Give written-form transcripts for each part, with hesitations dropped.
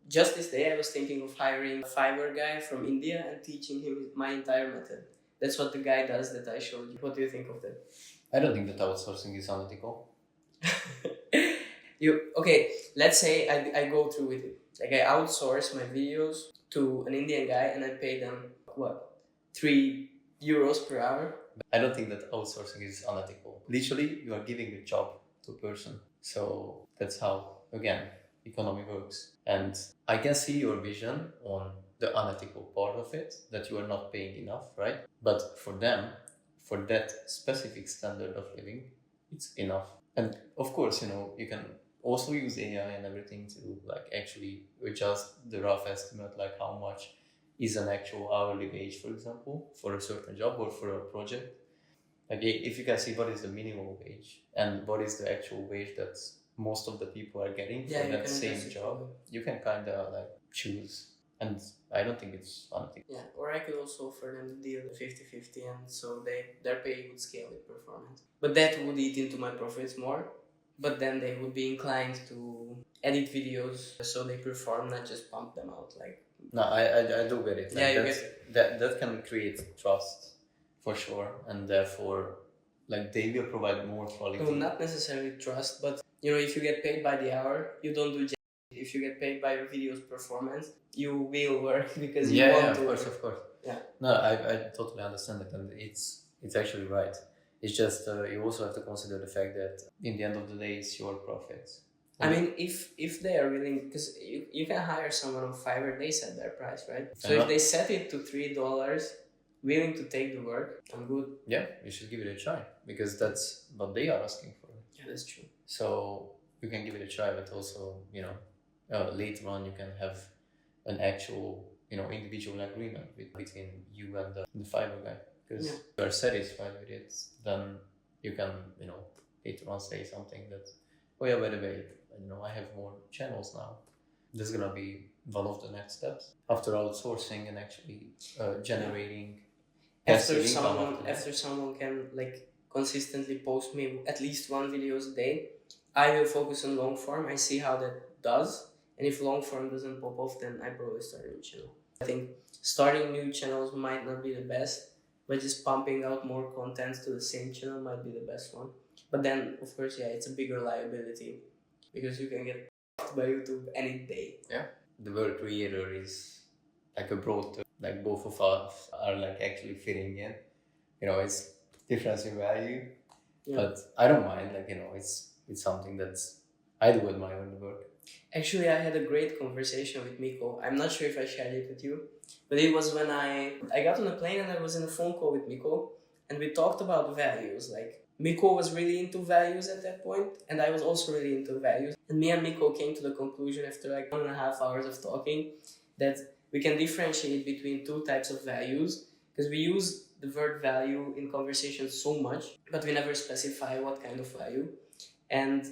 just this day I was thinking of hiring a Fiverr guy from India and teaching him my entire method. That's what the guy does that I showed you. What do you think of that? I don't think that outsourcing is unethical. Okay, let's say I go through with it. Like I outsource my videos to an Indian guy and I pay them, what, €3 per hour? I don't think that outsourcing is unethical. Literally, you are giving a job to a person. So that's how, again, economy works. And I can see your vision on the unethical part of it, that you are not paying enough, right? But for them, for that specific standard of living, it's enough. And of course, you can also use AI and everything to like actually adjust the rough estimate, like how much is an actual hourly wage, for example, for a certain job or for a project. Like if you can see what is the minimum wage and what is the actual wage that most of the people are getting for that same job, you can kind of like choose. And I don't think it's unethical. Yeah, or I could also offer them the deal 50-50, and so their pay would scale with performance. But that would eat into my profits more. But then they would be inclined to edit videos so they perform, not just pump them out. Like, no, I do get it. Like yeah, you get it. That can create trust for sure, and therefore, like they will provide more quality. No, not necessarily trust, but if you get paid by the hour, you don't do. If you get paid by your video's performance, you will work because you want to. Of course. Yeah. No, I totally understand it, and it's actually right. It's just you also have to consider the fact that in the end of the day, it's your profits. I mean, if they are willing, because you can hire someone on Fiverr, they set their price, right? So if they set it to $3, willing to take the work, I'm good. Yeah, you should give it a try because that's what they are asking for. Yeah, that's true. So you can give it a try, but also, later on you can have an actual, individual agreement between you and the Fiverr guy. Because if you are satisfied with it, then you can, later on say something that, oh yeah, by the way, I have more channels now. This is gonna be one of the next steps after outsourcing and actually generating. After someone can like consistently post me at least one videos a day, I will focus on long form. I see how that does, and if long form doesn't pop off, then I probably start a new channel. I think starting new channels might not be the best, but just pumping out more content to the same channel might be the best one. But then, of course, it's a bigger liability because you can get by YouTube any day. Yeah, the word creator is like a broad term. Like both of us are like actually fitting in. It's difference in value, but I don't mind. Like it's something that's I do admire in the work. Actually, I had a great conversation with Miko. I'm not sure if I shared it with you, but it was when I got on a plane and I was in a phone call with Miko, and we talked about values. Like Miko was really into values at that point, and I was also really into values. And me and Miko came to the conclusion after like 1.5 hours of talking that we can differentiate between two types of values, because we use the word value in conversations so much, but we never specify what kind of value. And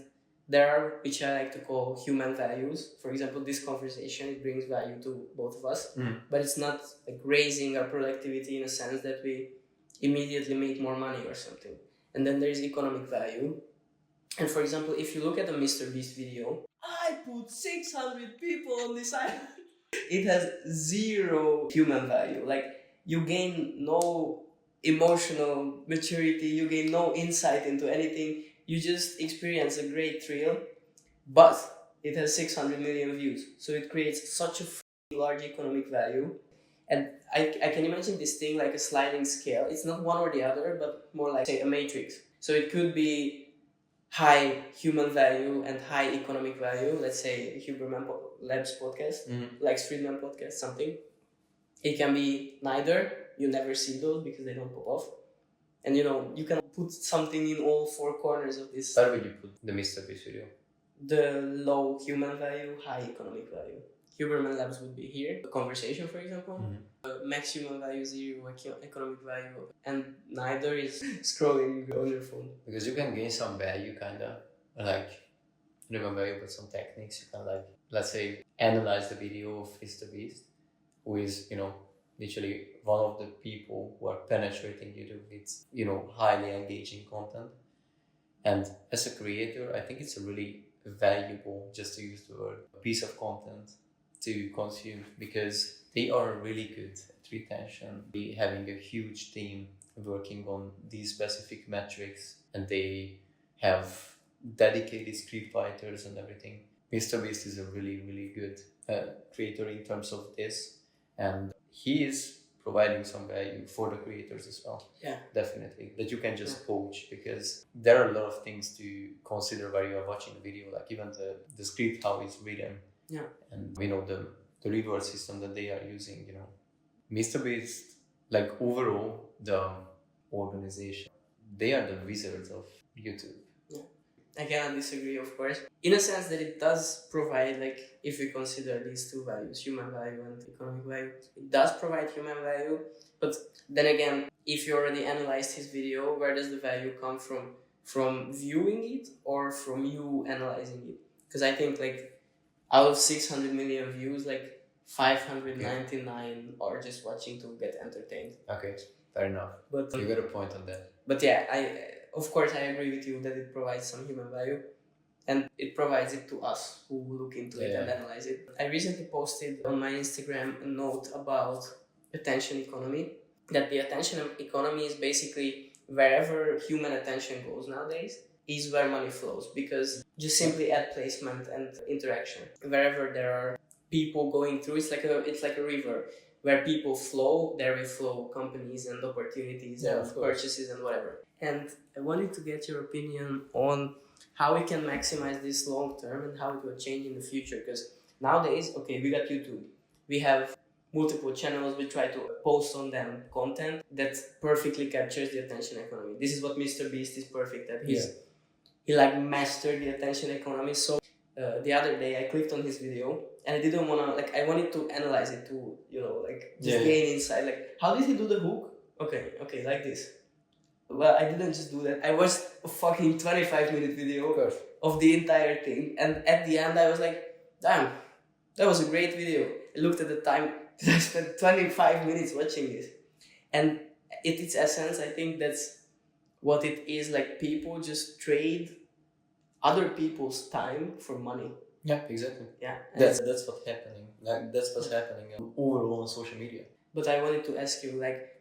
there are, which I like to call human values. For example, this conversation, it brings value to both of us, but it's not like raising our productivity in a sense that we immediately make more money or something. And then there's economic value. And for example, if you look at the Mr. Beast video, I put 600 people on this island. It has zero human value. Like, you gain no emotional maturity, you gain no insight into anything. You just experience a great thrill, but it has 600 million views. So it creates such a large economic value. And I can imagine this thing like a sliding scale. It's not one or the other, but more like, say, a matrix. So it could be high human value and high economic value. Let's say Huberman Labs podcast, Lex Friedman podcast, something. It can be neither. You never see those because they don't pop off. And you can put something in all four corners of this. Where would you put the Mr. Beast video? The low human value, high economic value. Huberman Labs would be here. A conversation, for example. Max human value, zero economic value. And neither is scrolling on your phone. Because you can gain some value, kinda. Like, remember you put some techniques. You can, like, let's say, analyze the video of Mr. Beast, who is, literally one of the people who are penetrating YouTube with, highly engaging content. And as a creator, I think it's a really valuable, just to use the word, piece of content to consume because they are really good at retention. They having a huge team working on these specific metrics, and they have dedicated script writers and everything. MrBeast is a really, really good creator in terms of this, and he is providing some value for the creators as well. Yeah, definitely, that you can just coach, because there are a lot of things to consider while you are watching the video, like even the script, how it's written, and we know the reward system that they are using. MrBeast, like overall the organization, they are the wizards of YouTube. I cannot disagree, of course, in a sense that it does provide, like, if we consider these two values, human value and economic value, it does provide human value. But then again, if you already analyzed his video, where does the value come from? From viewing it or from you analyzing it? Because I think, like, out of 600 million views, like 599 are just watching to get entertained. Okay, fair enough. But you got a point on that. But yeah, of course, I agree with you that it provides some human value, and it provides it to us who look into it and analyze it. I recently posted on my Instagram a note about attention economy, that the attention economy is basically wherever human attention goes nowadays is where money flows, because just simply ad placement and interaction. Wherever there are people going through, it's like a river. Where people flow, there will flow companies and opportunities and purchases and whatever. And I wanted to get your opinion on how we can maximize this long term and how it will change in the future. Because nowadays, okay, we got YouTube. We have multiple channels. We try to post on them content that perfectly captures the attention economy. This is what MrBeast is perfect at. He like mastered the attention economy. So the other day I clicked on his video and I didn't want to, like, I wanted to analyze it to, gain insight. Like, how did he do the hook? Okay, like this. Well, I didn't just do that. I watched a fucking 25-minute video of the entire thing. And at the end I was like, damn, that was a great video. I looked at the time, I spent 25 minutes watching this. And at its essence, I think that's what it is. Like, people just trade other people's time for money. Yeah, exactly. Yeah, that's what's happening. Like, that's what's happening overall on social media. But I wanted to ask you, like,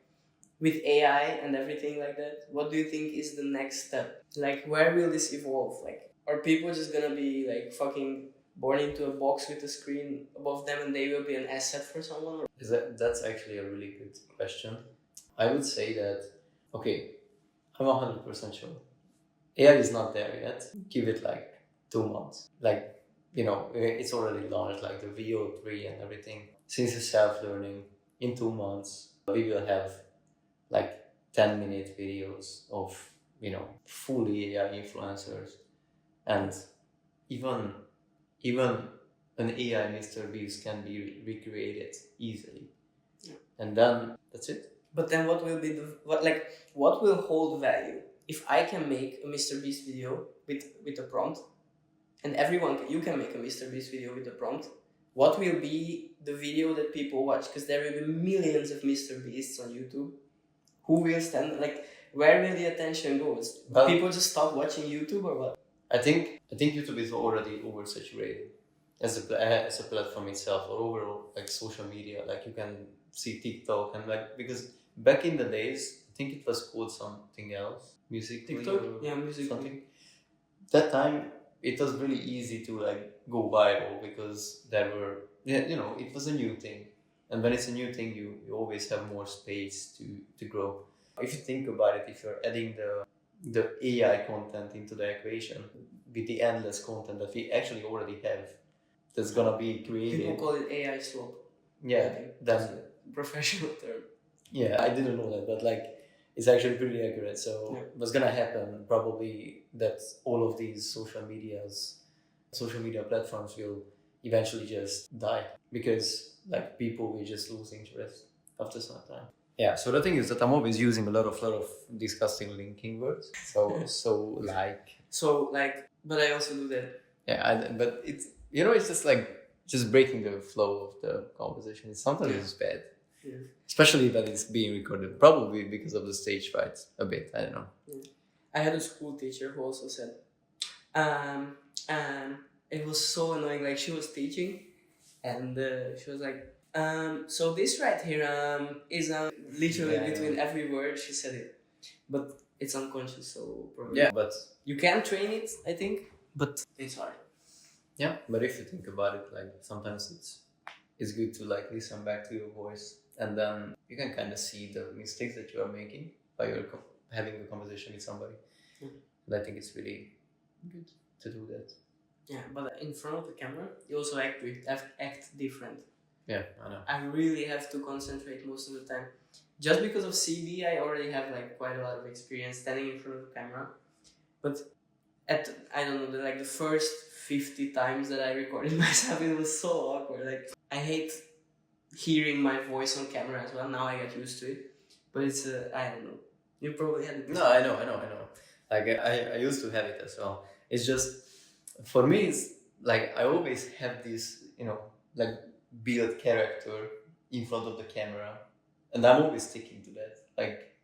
with AI and everything like that, what do you think is the next step? Like, where will this evolve? Like, are people just gonna be like fucking born into a box with a screen above them and they will be an asset for someone? That's actually a really good question. I would say that, okay, I'm 100% sure. AI is not there yet. Give it like 2 months. Like, it's already launched, like the VO3 and everything. Since it's self-learning, in 2 months, we will have like 10-minute videos of, fully AI influencers. And even an AI MrBeast can be recreated easily. Yeah. And then that's it. But then what will be what will hold value? If I can make a MrBeast video with a prompt, and you can make a MrBeast video with a prompt, what will be the video that people watch? Because there will be millions of MrBeasts on YouTube. Who will stand, like, where will the attention go? Will people just stop watching YouTube or what? I think YouTube is already oversaturated as a platform itself, or overall, like, social media. Like, you can see TikTok and, like, because back in the days, I think it was called something else, TikTok? Yeah, music. Something. That time it was really easy to, like, go viral because there were, it was a new thing. And when it's a new thing, you always have more space to grow. If you think about it, if you're adding the AI content into the equation with the endless content that we actually already have, that's gonna be created. People call it AI slope. Yeah, that's a professional term. Yeah, I didn't know that, but, like, it's actually pretty accurate. So what's gonna happen probably that all of these social media platforms will eventually just die because, like, people will just lose interest after some time. Yeah. So the thing is that I'm always using a lot of disgusting linking words. So but I also do that. Yeah, but it's it's just like just breaking the flow of the conversation. Sometimes it's bad. Yeah. Especially that it's being recorded, probably because of the stage fright a bit. I don't know. Yeah. I had a school teacher who also said, it was so annoying. Like, she was teaching, and she was like, so this right here is literally between every word she said it, but it's unconscious, so probably but you can train it, I think, but it's hard. yeah, but if you think about it, like sometimes it's good to like listen back to your voice, and then you can kind of see the mistakes that you are making by your having a conversation with somebody. And I think it's really good to do that. Yeah, but in front of the camera, you also act different. Yeah, I know. I really have to concentrate most of the time. Just because of CB, I already have like quite a lot of experience standing in front of the camera. But I don't know, like the first 50 times that I recorded myself, it was so awkward. Like, I hate hearing my voice on camera as well. Now I get used to it. But it's, I don't know. You probably had it. No, I know. Like, I used to have it as well. It's just, for me, it's like I always have this, like build character in front of the camera. And I'm always sticking to that. Like,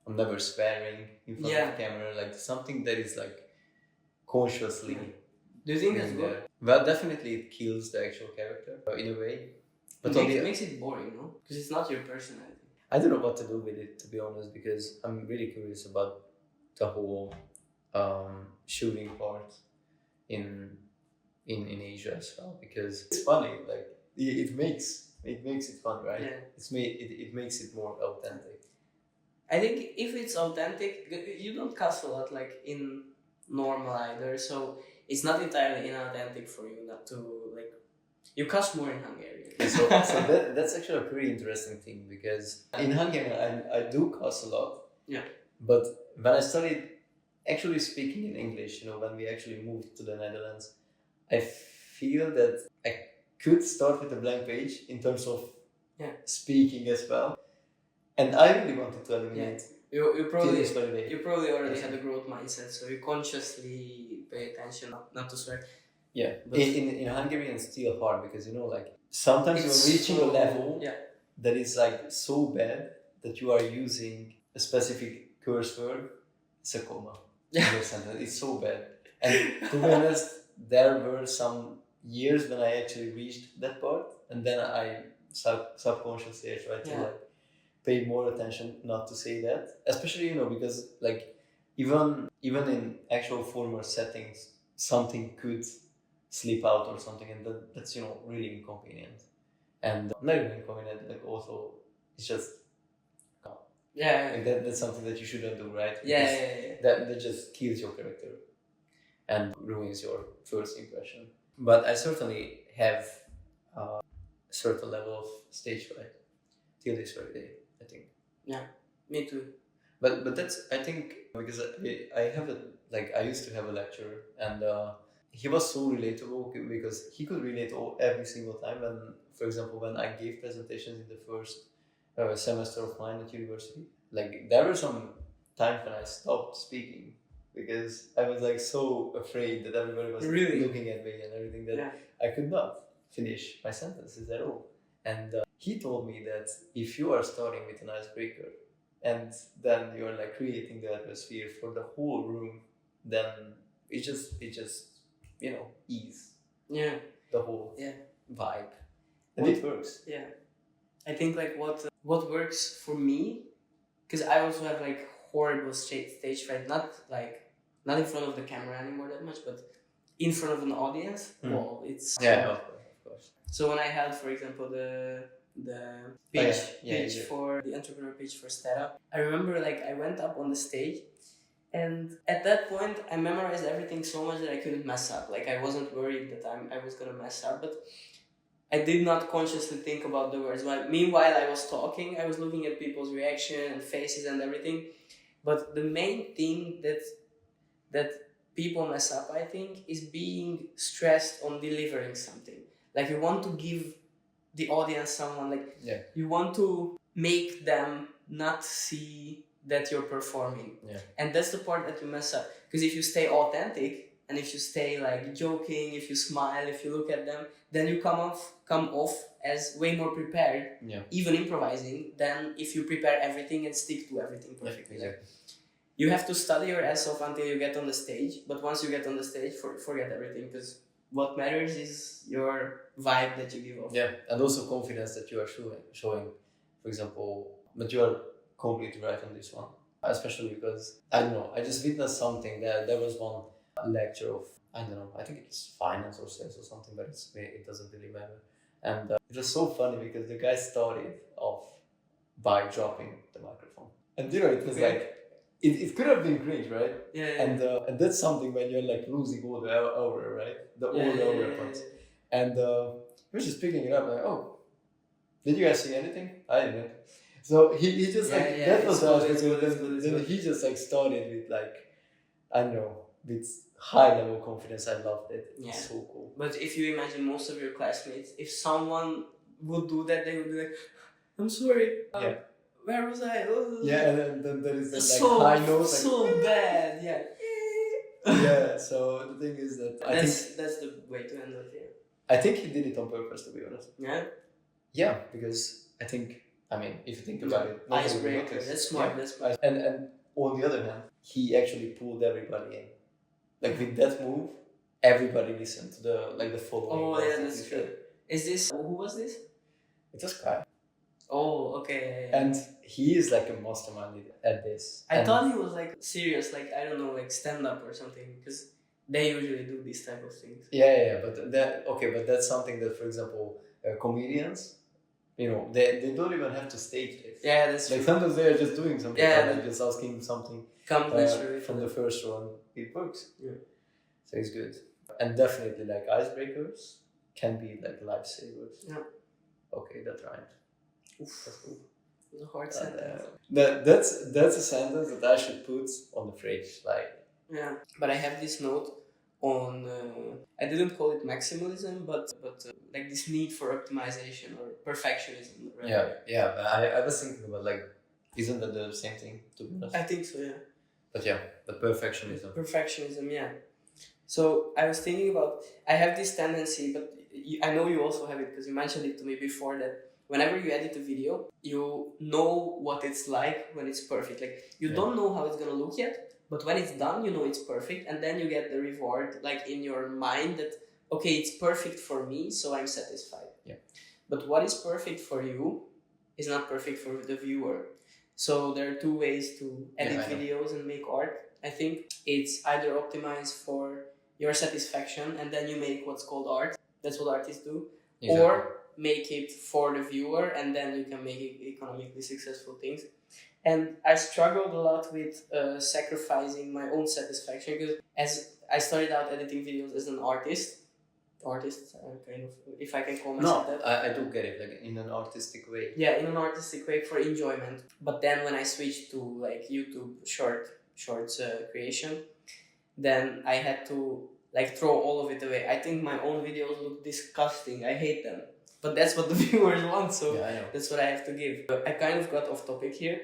I'm never swearing in front of the camera. Like, something that is like consciously. Do you think that's good? Well, definitely it kills the actual character in a way. But it makes it boring, no? Because it's not your personality. I don't know what to do with it, to be honest, because I'm really curious about the whole shooting part in Asia as well, because it's funny. Like it makes it fun, right? Yeah. It makes it more authentic. I think if it's authentic, you don't cuss a lot like in normal either, so it's not entirely inauthentic for you not to like. You cuss more in Hungarian. So that's actually a pretty interesting thing, because in Hungarian I do cuss a lot. Yeah. But when I started actually speaking in English, when we actually moved to the Netherlands, I feel that I could start with a blank page in terms of speaking as well. And I really wanted to eliminate. You probably already had a growth mindset, so you consciously pay attention not to swear. Yeah, but in Hungarian it's still hard, because like sometimes you're reaching a level that is like so bad that you are using a specific curse word. It's a comma. It's so bad. And to be honest, there were some years when I actually reached that part, and then I subconsciously I tried to like pay more attention not to say that, especially because like even in actual formal settings something could slip out or something, and that's really inconvenient, and not even inconvenient, like also it's just like that's something that you shouldn't do, right? That just kills your character and ruins your first impression. But I certainly have a certain level of stage fright till this very day, I think. Yeah, me too. But that's, I think, because I have I used to have a lecturer, and he was so relatable because he could relate every single time. And for example, when I gave presentations in the first semester of mine at university, like there were some times when I stopped speaking because I was like so afraid that everybody was looking at me and everything, that I could not finish my sentences at all. And he told me that if you are starting with an icebreaker and then you're like creating the atmosphere for the whole room, then it just ease the whole vibe, and it works. Yeah, I think like what works for me, because I also have like horrible stage fright, not in front of the camera anymore that much, but in front of an audience. Well, it's of course. So when I held, for example, the pitch for the entrepreneur pitch for startup, I remember like I went up on the stage. And at that point, I memorized everything so much that I couldn't mess up. Like, I wasn't worried that I was going to mess up, but I did not consciously think about the words. Meanwhile, I was talking, I was looking at people's reaction and faces and everything. But the main thing that people mess up, I think, is being stressed on delivering something. Like, you want to give the audience someone, you want to make them not see that you're performing. And that's the part that you mess up, because if you stay authentic and if you stay like joking, if you smile, if you look at them, then you come off as way more prepared, even improvising, than if you prepare everything and stick to everything perfectly. You have to study your ass off until you get on the stage, but once you get on the stage, forget everything, because what matters is your vibe that you give off. Yeah, and also confidence that you are showing, for example, but you are completely right on this one, especially because I don't know, I just witnessed something that there was one lecture of, I don't know, I think it's finance or sales or something, but it doesn't really matter. And it was so funny because the guy started off by dropping the microphone, and it was like it could have been great, right? Yeah. And that's something when you're like losing all the aura, right? The aura points. And he was just picking it up like, oh, did you guys see anything? I didn't. So he just that was us because then he just like started with like, I don't know, with high level confidence. I loved it. Yeah. It's so cool. But if you imagine most of your classmates, if someone would do that, they would be like, I'm sorry. Where was I? Yeah, and then there is that like so, high note. Like, so bad, yeah. Yeah, so the thing is that that's the way to handle it, yeah. I think he did it on purpose, to be honest. Yeah? Yeah, because I think, I mean, if you think about it... Icebreaker, that's smart, yeah. that's smart. And on the other hand, he actually pulled everybody in. Like with that move, everybody listened to the following. Oh yeah, that's true. Is this, who was this? It's a guy. Oh, okay. Yeah. And he is like a mastermind at this. I thought he was like serious, like, I don't know, like stand-up or something, because they usually do these type of things. Yeah, but but that's something that, for example, comedians, you know, they don't even have to stage this. Yeah, that's true. Like sometimes they are just doing something, yeah, just asking something from the first one. It works. Yeah. So it's good. And definitely like icebreakers can be like lifesavers. Yeah. Okay, that rhymed. Oof. That's cool. It's a hard sentence. That's a sentence that I should put on the fridge. Like. Yeah, but I have this note on. I didn't call it maximalism, but like this need for optimization or perfectionism. Right? Yeah. I was thinking about like, isn't that the same thing? To be honest. I think so. Yeah. But yeah, the perfectionism. Perfectionism, yeah. So I was thinking about. I have this tendency, but I know you also have it because you mentioned it to me before that. Whenever you edit a video, you know what it's like when it's perfect. Like you don't know how it's gonna look yet, but when it's done, you know it's perfect, and then you get the reward like in your mind that okay, it's perfect for me, so I'm satisfied. Yeah. But what is perfect for you is not perfect for the viewer. So there are two ways to edit videos and make art. I think it's either optimized for your satisfaction and then you make what's called art. That's what artists do. Exactly. Or make it for the viewer and then you can make it economically successful things. And I struggled a lot with sacrificing my own satisfaction because as I started out editing videos as an artist, kind of, if I can call myself that. I do get it, like in an artistic way. Yeah, in an artistic way for enjoyment. But then when I switched to like YouTube shorts creation, then I had to like throw all of it away. I think my own videos look disgusting. I hate them. But that's what the viewers want, so that's what I have to give. I kind of got off topic here,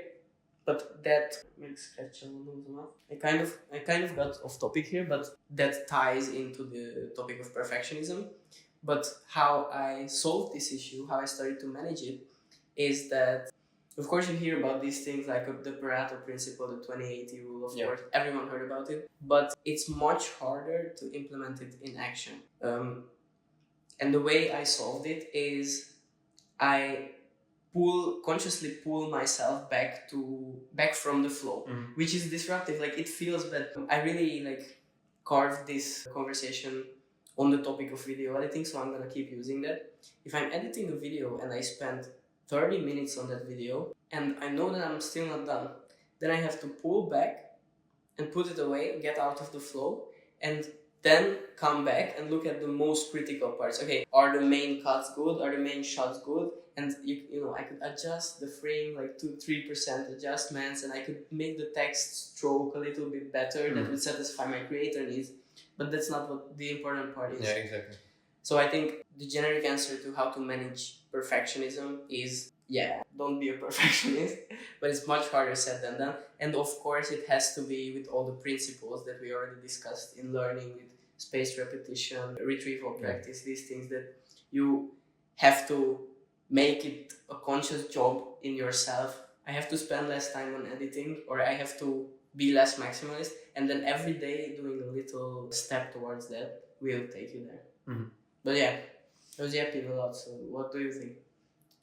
but that I kind of got off topic here, but that ties into the topic of perfectionism. But how I solved this issue, how I started to manage it, is that of course you hear about these things like the Pareto principle, the 20-80 rule, of course, everyone heard about it, but it's much harder to implement it in action. And the way I solved it is I consciously pull myself back from the flow, which is disruptive. Like it feels bad. I really like carved this conversation on the topic of video editing, so I'm gonna keep using that. If I'm editing a video and I spend 30 minutes on that video and I know that I'm still not done, then I have to pull back and put it away, get out of the flow, and then come back and look at the most critical parts. Okay, are the main cuts good? Are the main shots good? And you know, I could adjust the frame like 2-3% adjustments, and I could make the text stroke a little bit better that would satisfy my creator needs. But that's not what the important part is. Yeah, exactly. So I think the generic answer to how to manage perfectionism is don't be a perfectionist, but it's much harder said than done. And of course, it has to be with all the principles that we already discussed in learning, with spaced repetition, retrieval practice, these things that you have to make it a conscious job in yourself. I have to spend less time on editing, or I have to be less maximalist, and then every day doing a little step towards that will take you there. Mhm. But yeah, I was yapping a lot. So what do you think?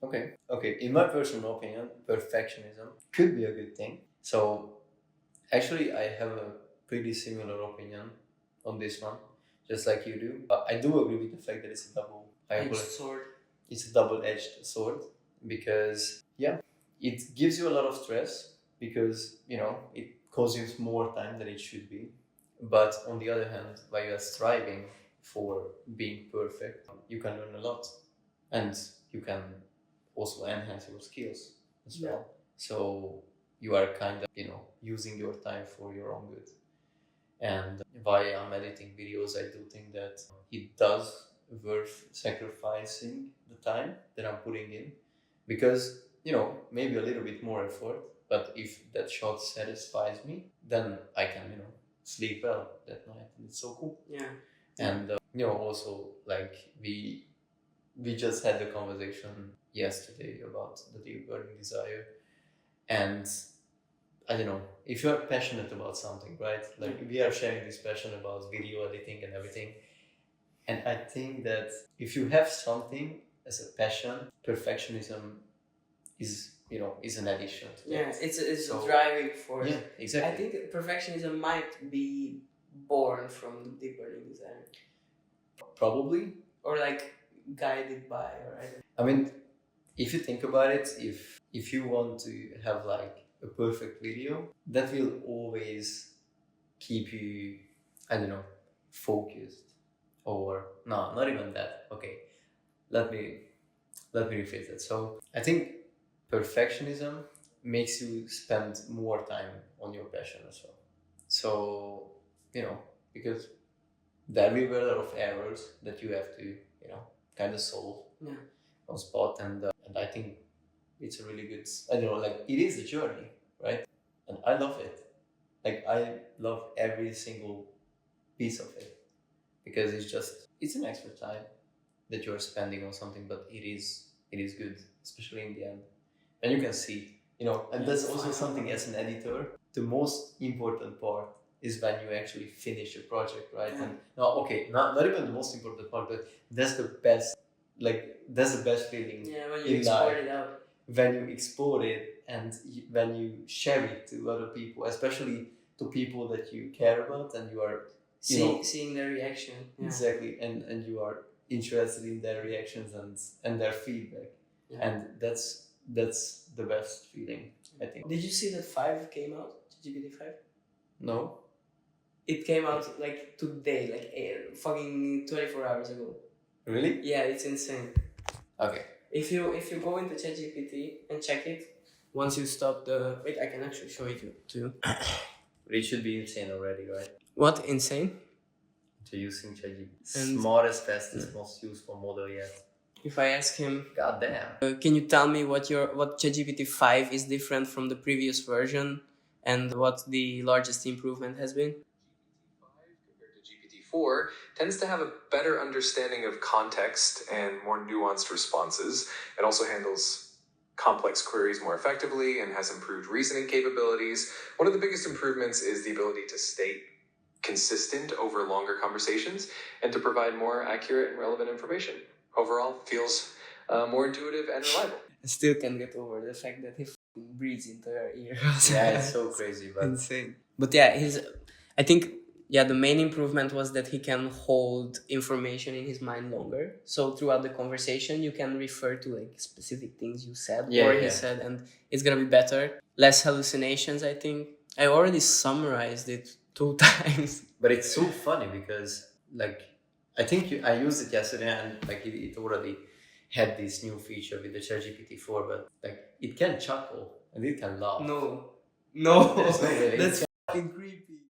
Okay. In my personal opinion, perfectionism could be a good thing. So actually, I have a pretty similar opinion on this one, just like you do. But I do agree with the fact that it's a Edged sword. it's a double-edged sword because it gives you a lot of stress because it consumes more time than it should be. But on the other hand, while you are striving for being perfect, you can learn a lot, and you can also enhance your skills as well. So you are kind of using your time for your own good. And while I'm editing videos, I do think that it does worth sacrificing the time that I'm putting in because maybe a little bit more effort, but if that shot satisfies me, then I can sleep well that night, and it's so cool. Yeah. And also like we just had the conversation yesterday about the deep burning desire, and I don't know, if you're passionate about something, right? Like we are sharing this passion about video editing and everything. And I think that if you have something as a passion, perfectionism is an addition to that. Yeah, it's a driving force. Yeah, exactly. I think perfectionism might be born from the deep burning desire. Probably. Or like guided by, or I don't know. I mean, if you think about it, if you want to have like a perfect video, that will always keep you, I don't know, focused. Or no, not even that. Okay, let me rephrase that. So I think perfectionism makes you spend more time on your passion as well. So because there will be a lot of errors that you have to kind of solve on spot, and I think it's a really good. I don't know, like it is a journey, right? And I love it. Like I love every single piece of it because it's an extra time that you are spending on something, but it is good, especially in the end. And you can see, and that's also something as an editor. The most important part is when you actually finish a project, right? Yeah. And not even the most important part, but that's the best. Like that's the best feeling. Yeah, when you export it out. When you export it and when you share it to other people, especially to people that you care about and you are seeing their reaction. Yeah. Exactly, and you are interested in their reactions and their feedback, and that's the best feeling, I think. Did you see that 5 came out? GPT-5? No. It came out like today, like fucking 24 hours ago. Really? Yeah, it's insane. Okay. If you go into ChatGPT and check it, once you stop the... Wait, I can actually show it to you. But it should be insane already, right? What? Insane? To using ChatGPT. Smartest, fastest, most useful model yet. If I ask him... God damn. Can you tell me what ChatGPT 5 is different from the previous version and what the largest improvement has been? GPT-4 tends to have a better understanding of context and more nuanced responses. It also handles complex queries more effectively and has improved reasoning capabilities. One of the biggest improvements is the ability to stay consistent over longer conversations and to provide more accurate and relevant information. Overall, feels more intuitive and reliable. I still can't get over the fact that he breathes into your ear. Yeah, it's so crazy, but insane. But yeah, I think the main improvement was that he can hold information in his mind longer. So throughout the conversation, you can refer to like specific things you said he said, and it's gonna be better. Less hallucinations, I think. I already summarized it 2 times. But it's so funny because like I think I used it yesterday and like it already had this new feature with the ChatGPT 4, but like it can chuckle and it can laugh. No. There's no way. That's fucking creepy.